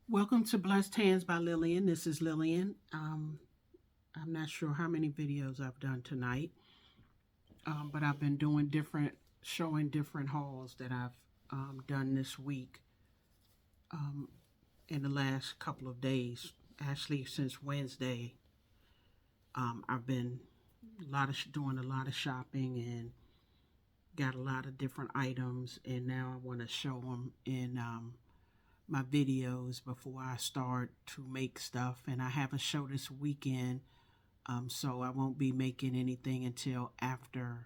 Welcome to Blessed Hands by Lillian. This is Lillian. I'm not sure how many videos I've done tonight, but I've been doing showing different hauls that I've done this week in the last couple of days. Actually, since Wednesday, I've been doing a lot of shopping and got a lot of different items, and now I want to show them in my videos before I start to make stuff. And I have a show this weekend, so I won't be making anything until after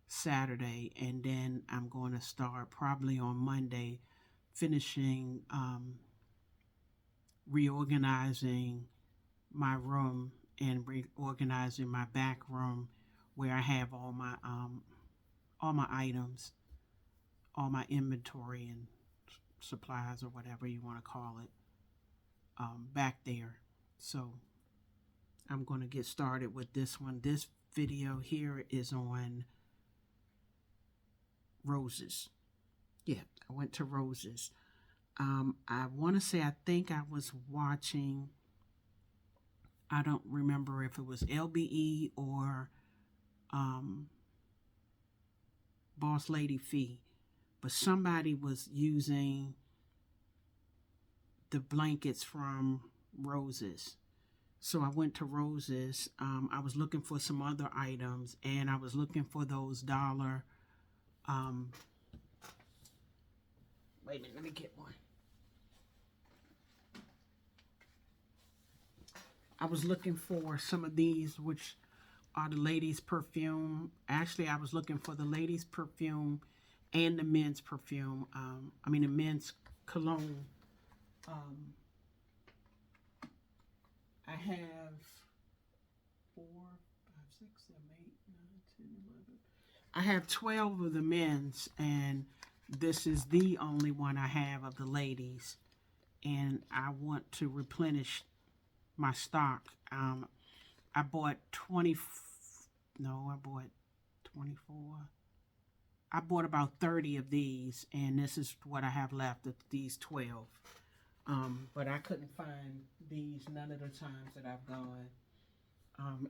Saturday, and then I'm going to start probably on Monday finishing reorganizing my room and reorganizing my back room where I have all my items, all my inventory and supplies or whatever you want to call it, back there. So I'm going to get started with this one. This video here is on Roses. Yeah, I went to Roses. I want to say, I think I was watching, I don't remember if it was LBE or um, Boss Lady Fee, but somebody was using the blankets from Roses. So I went to Roses. I was looking for some other items, and I was looking for those dollar. Um, Wait a minute, let me get one. I was looking for some of these, which are the ladies' perfume. Actually, I was looking for the ladies' perfume and the men's perfume. The men's cologne. Um, I have 4, 5, 6, 7, 8, 9, 10, 11. I have 12 of the men's, and this is the only one I have of the ladies. And I want to replenish my stock. I bought 20. No, I bought 24. I bought about 30 of these, and this is what I have left of these 12. But I couldn't find these none of the times that I've gone.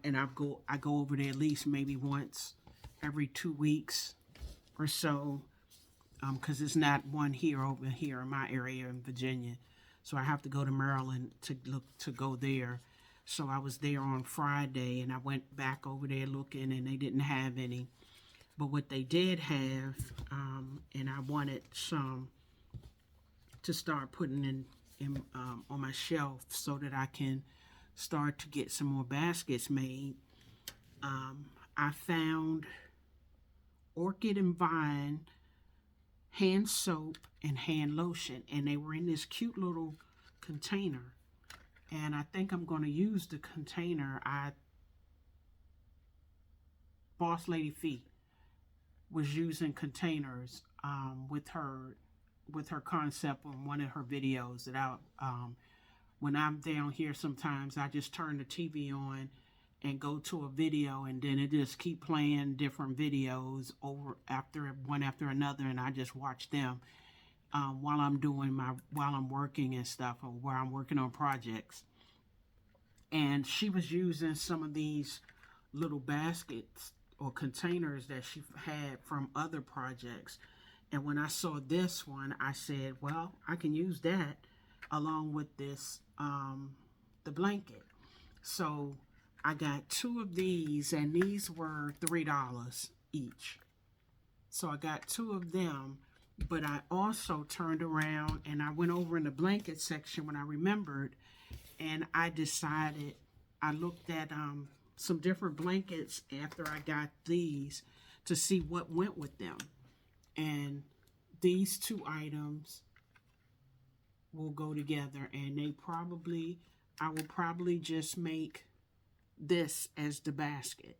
And I go over there at least maybe once every 2 weeks or so, because it's not one here over here in my area in Virginia. So I have to go to Maryland to go there. So I was there on Friday, and I went back over there looking, and they didn't have any. But what they did have, and I wanted some to start putting in on my shelf so that I can start to get some more baskets made. I found Orchid and Vine hand soap and hand lotion, and they were in this cute little container. And I think I'm going to use the container. Boss Lady Fee was using containers with her concept on one of her videos that when I'm down here sometimes I just turn the TV on and go to a video, and then it just keep playing different videos over after one after another, and I just watch them while I'm working and stuff, or while I'm working on projects. And she was using some of these little baskets or containers that she had from other projects. And when I saw this one, I said, well, I can use that along with this, the blanket. So I got two of these, and these were $3 each. So I got two of them, but I also turned around and I went over in the blanket section when I remembered, and I looked at some different blankets after I got these to see what went with them. And these two items will go together, and I will probably just make this as the basket.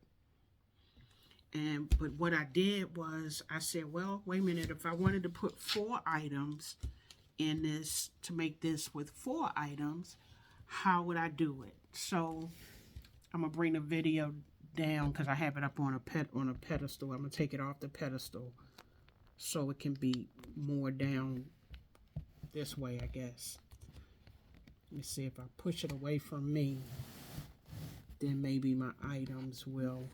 But what I did was I said, well, wait a minute, if I wanted to put 4 items in this, to make this with 4 items, how would I do it? So I'm gonna bring the video down because I have it up on a pedestal. I'm gonna take it off the pedestal so it can be more down this way, I guess. Let me see if I push it away from me, then maybe my items will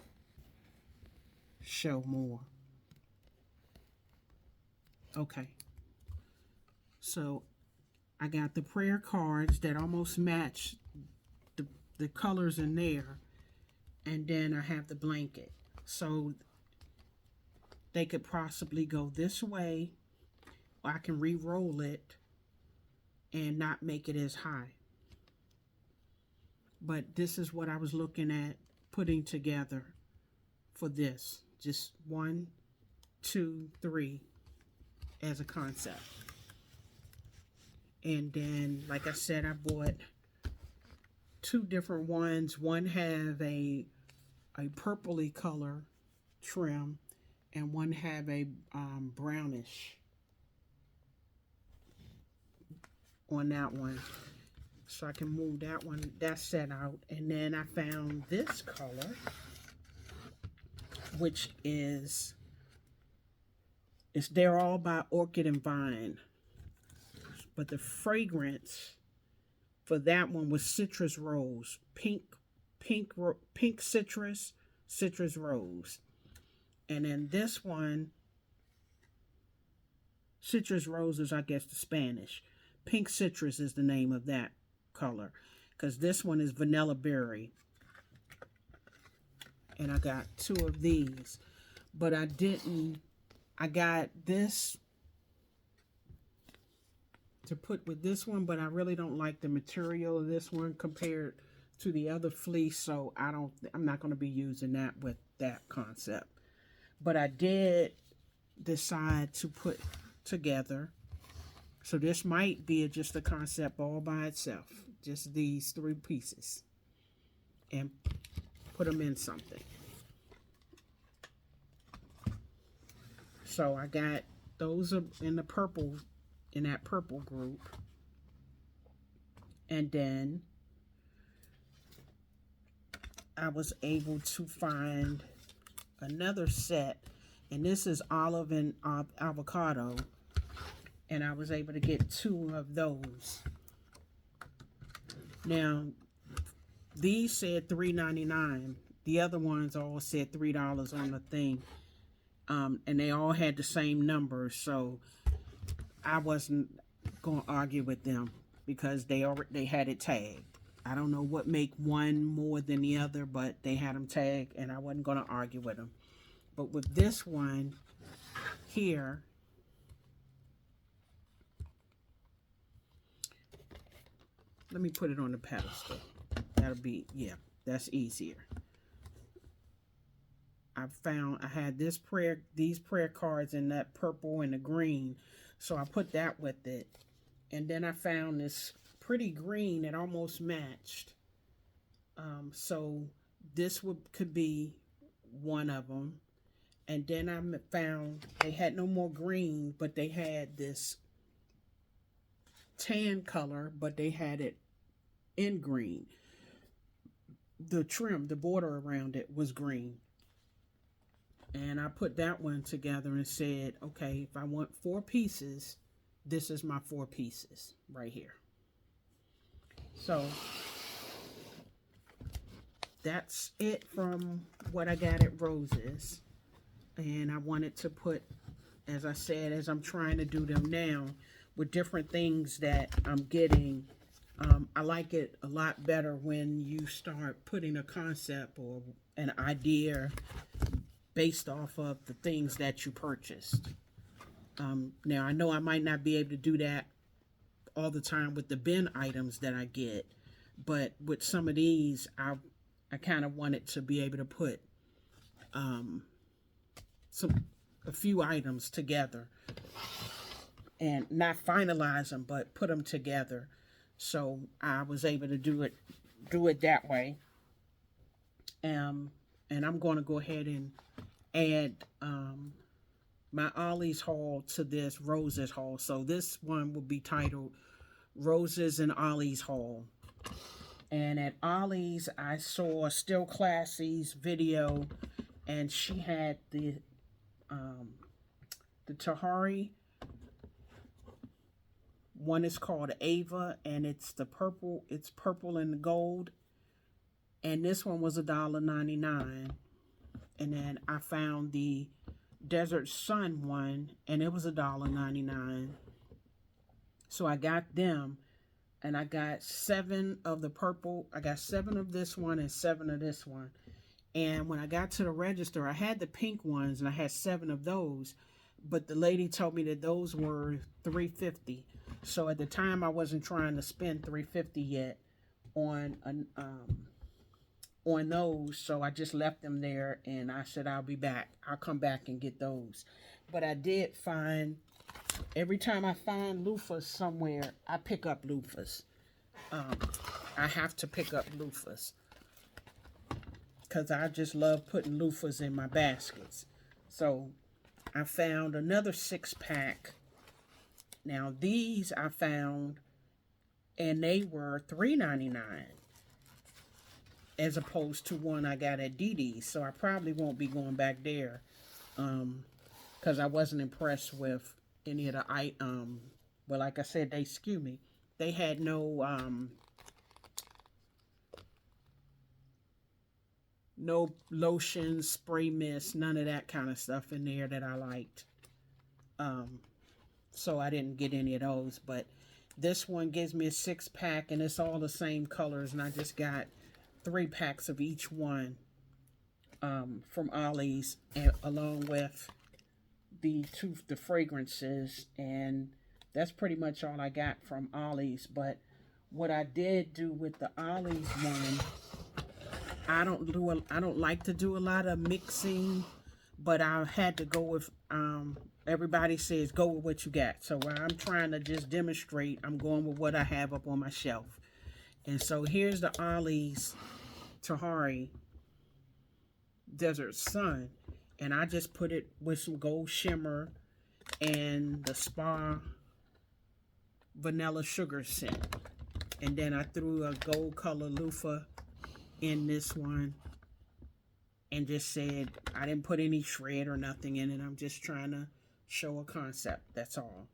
show more. Okay, so I got the prayer cards that almost match the colors in there, and then I have the blanket. So they could possibly go this way, or I can re-roll it and not make it as high. But this is what I was looking at putting together for this. Just 1, 2, 3 as a concept. And then, like I said, I bought 2 different ones. One have a purpley color trim, and one have a brownish on that one. So I can move that one, that's set out. And then I found this color, which they're all by Orchid and Vine. But the fragrance for that one was citrus rose, pink citrus rose. And then this one, citrus rose is, I guess, the Spanish. Pink citrus is the name of that color, because this one is vanilla berry. And I got 2 of these, but I got this to put with this one, but I really don't like the material of this one compared to the other fleece, so I'm not going to be using that with that concept. But I did decide to put together, so this might be just a concept all by itself, just these 3 pieces, and put them in something. So I got those are in the purple, in that purple group. And then I was able to find another set, and this is olive and avocado, and I was able to get 2 of those. Now these said $3.99. The other ones all said $3 on the thing, and they all had the same numbers, so I wasn't going to argue with them because they had it tagged. I don't know what make one more than the other, but they had them tagged, and I wasn't going to argue with them. But with this one here, let me put it on the pedestal. That'll be, yeah, that's easier. I had these prayer cards in that purple and the green, so I put that with it. And then I found this pretty green that almost matched. So this could be one of them. And then I found they had no more green, but they had this tan color, but they had it in green. The trim, the border around it was green. And I put that one together and said, okay, if I want 4 pieces, this is my 4 pieces right here. So that's it from what I got at Roses. And I wanted to put, as I said, as I'm trying to do them now with different things that I'm getting, I like it a lot better when you start putting a concept or an idea based off of the things that you purchased. Now, I know I might not be able to do that all the time with the bin items that I get, but with some of these, I kind of wanted to be able to put a few items together and not finalize them, but put them together. So I was able to do it that way. And I'm going to go ahead and add my Ollies haul to this Roses haul. So this one will be titled Roses and Ollies haul. And at Ollies, I saw Still Classy's video, and she had the Tahari One is called Ava, and it's the purple. It's purple and the gold. And this one was $1.99. And then I found the Desert Sun one, and it was $1.99. So I got them, and I got 7 of the purple. I got 7 of this one and 7 of this one. And when I got to the register, I had the pink ones, and I had 7 of those. But the lady told me that those were $3.50. So at the time, I wasn't trying to spend $3.50 yet on those. So I just left them there, and I said I'll be back. I'll come back and get those. But I did find, every time I find loofahs somewhere, I pick up loofahs. I have to pick up loofahs, because I just love putting loofahs in my baskets. So I found another 6-pack. Now these I found, and they were $3.99 as opposed to one I got at Dee Dee's. So I probably won't be going back there, because I wasn't impressed with any of the well, like I said, they had no no lotion, spray mist, none of that kind of stuff in there that I liked. So I didn't get any of those. But this one gives me a 6-pack, and it's all the same colors. And I just got 3 packs of each one from Ollie's, and along with the fragrances. And that's pretty much all I got from Ollie's. But what I did do with the Ollie's one, I don't like to do a lot of mixing, but I had to go with, everybody says go with what you got. So I'm trying to just demonstrate, I'm going with what I have up on my shelf. And so here's the Ollie's Tahari Desert Sun, and I just put it with some gold shimmer and the Spa vanilla sugar scent. And then I threw a gold color loofah in this one, and just said I didn't put any shred or nothing in it. I'm just trying to show a concept, that's all.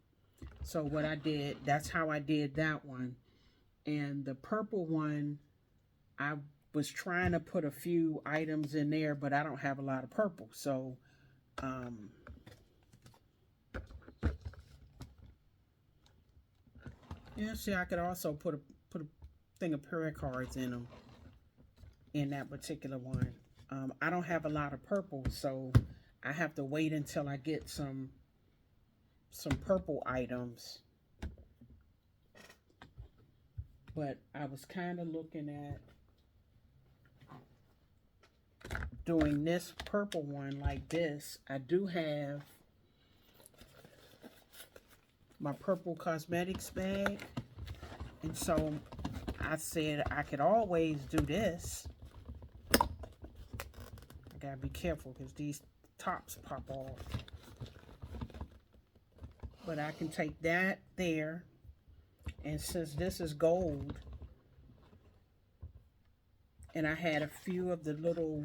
So what I did, that's how I did that one. And the purple one, I was trying to put a few items in there, but I don't have a lot of purple. So yeah, see, I could also put a thing of prayer cards in them, in that particular one. I don't have a lot of purple, so I have to wait until I get some purple items. But I was kind of looking at doing this purple one like this. I do have my purple cosmetics bag, and so I said I could always do this. I gotta be careful because these tops pop off. But I can take that there, and since this is gold, and I had a few of the little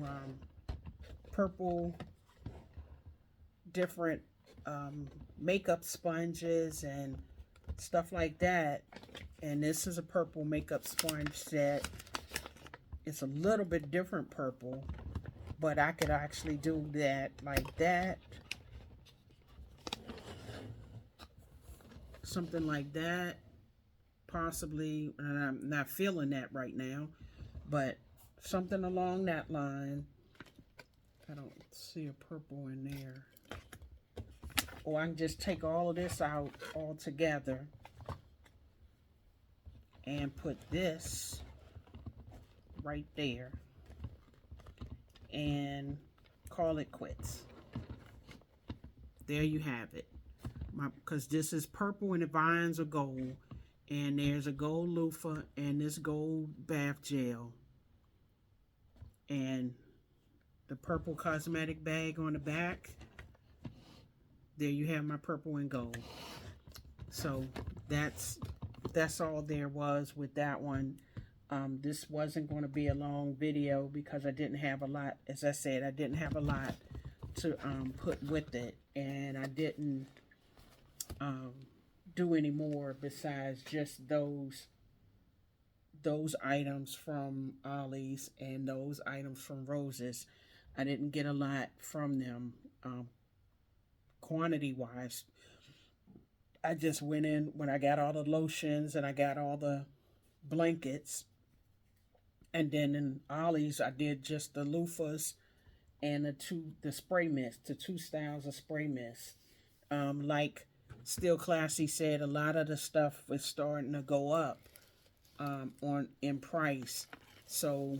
purple different makeup sponges and stuff like that, and this is a purple makeup sponge set. It's a little bit different purple, but I could actually do that like that, something like that, possibly. And I'm not feeling that right now, but something along that line. I don't see a purple in there. Or I can just take all of this out all together and put this right there and call it quits. There you have it. Because this is purple and the vines are gold, and there's a gold loofah and this gold bath gel and the purple cosmetic bag on the back. There you have my purple and gold. So that's all there was with that one. This wasn't going to be a long video because I didn't have a lot. As I said, I didn't have a lot to put with it, and I didn't do any more besides just those items from Ollie's and those items from Roses. I didn't get a lot from them, quantity wise. I just went in when I got all the lotions and I got all the blankets. And then in Ollie's, I did just the loofahs and the spray mist, the two styles of spray mist. Like Still Classy said, a lot of the stuff is starting to go up on in price. So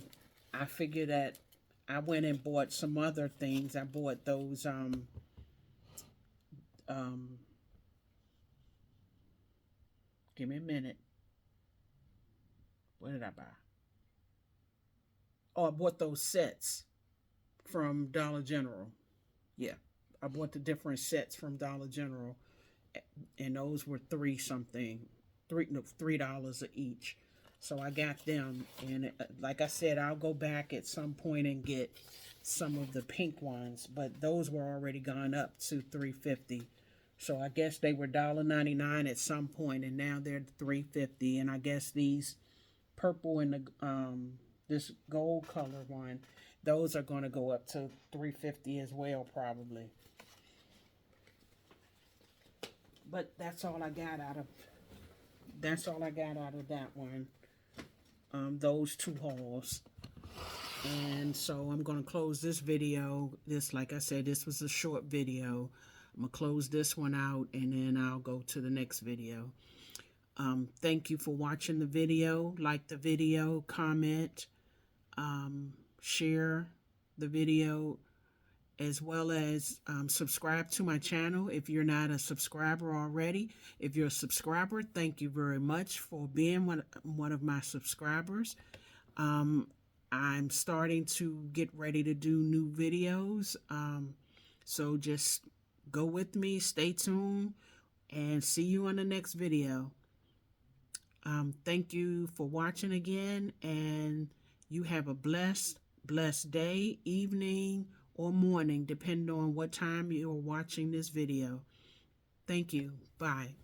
I figured that I went and bought some other things. I bought those um give me a minute. What did I buy? Oh, I bought those sets from Dollar General. Yeah. I bought the different sets from Dollar General, and those were three something, $3 each. So I got them, and like I said, I'll go back at some point and get some of the pink ones, but those were already gone up to 3.50. So I guess they were $1.99 at some point, and now they're 3.50. And I guess these purple and this gold color one, those are going to go up to 3.50 as well, probably. But that's all I got out of that one. Those two hauls. And so I'm going to close this video. Like I said, this was a short video. I'm going to close this one out, and then I'll go to the next video. Thank you for watching the video. Like the video, comment, share the video, as well as subscribe to my channel if you're not a subscriber already. If you're a subscriber, thank you very much for being one of my subscribers. I'm starting to get ready to do new videos, so just go with me, stay tuned, and see you on the next video. Thank you for watching again, and you have a blessed day, evening, or morning, depending on what time you're watching this video. Thank you. Bye.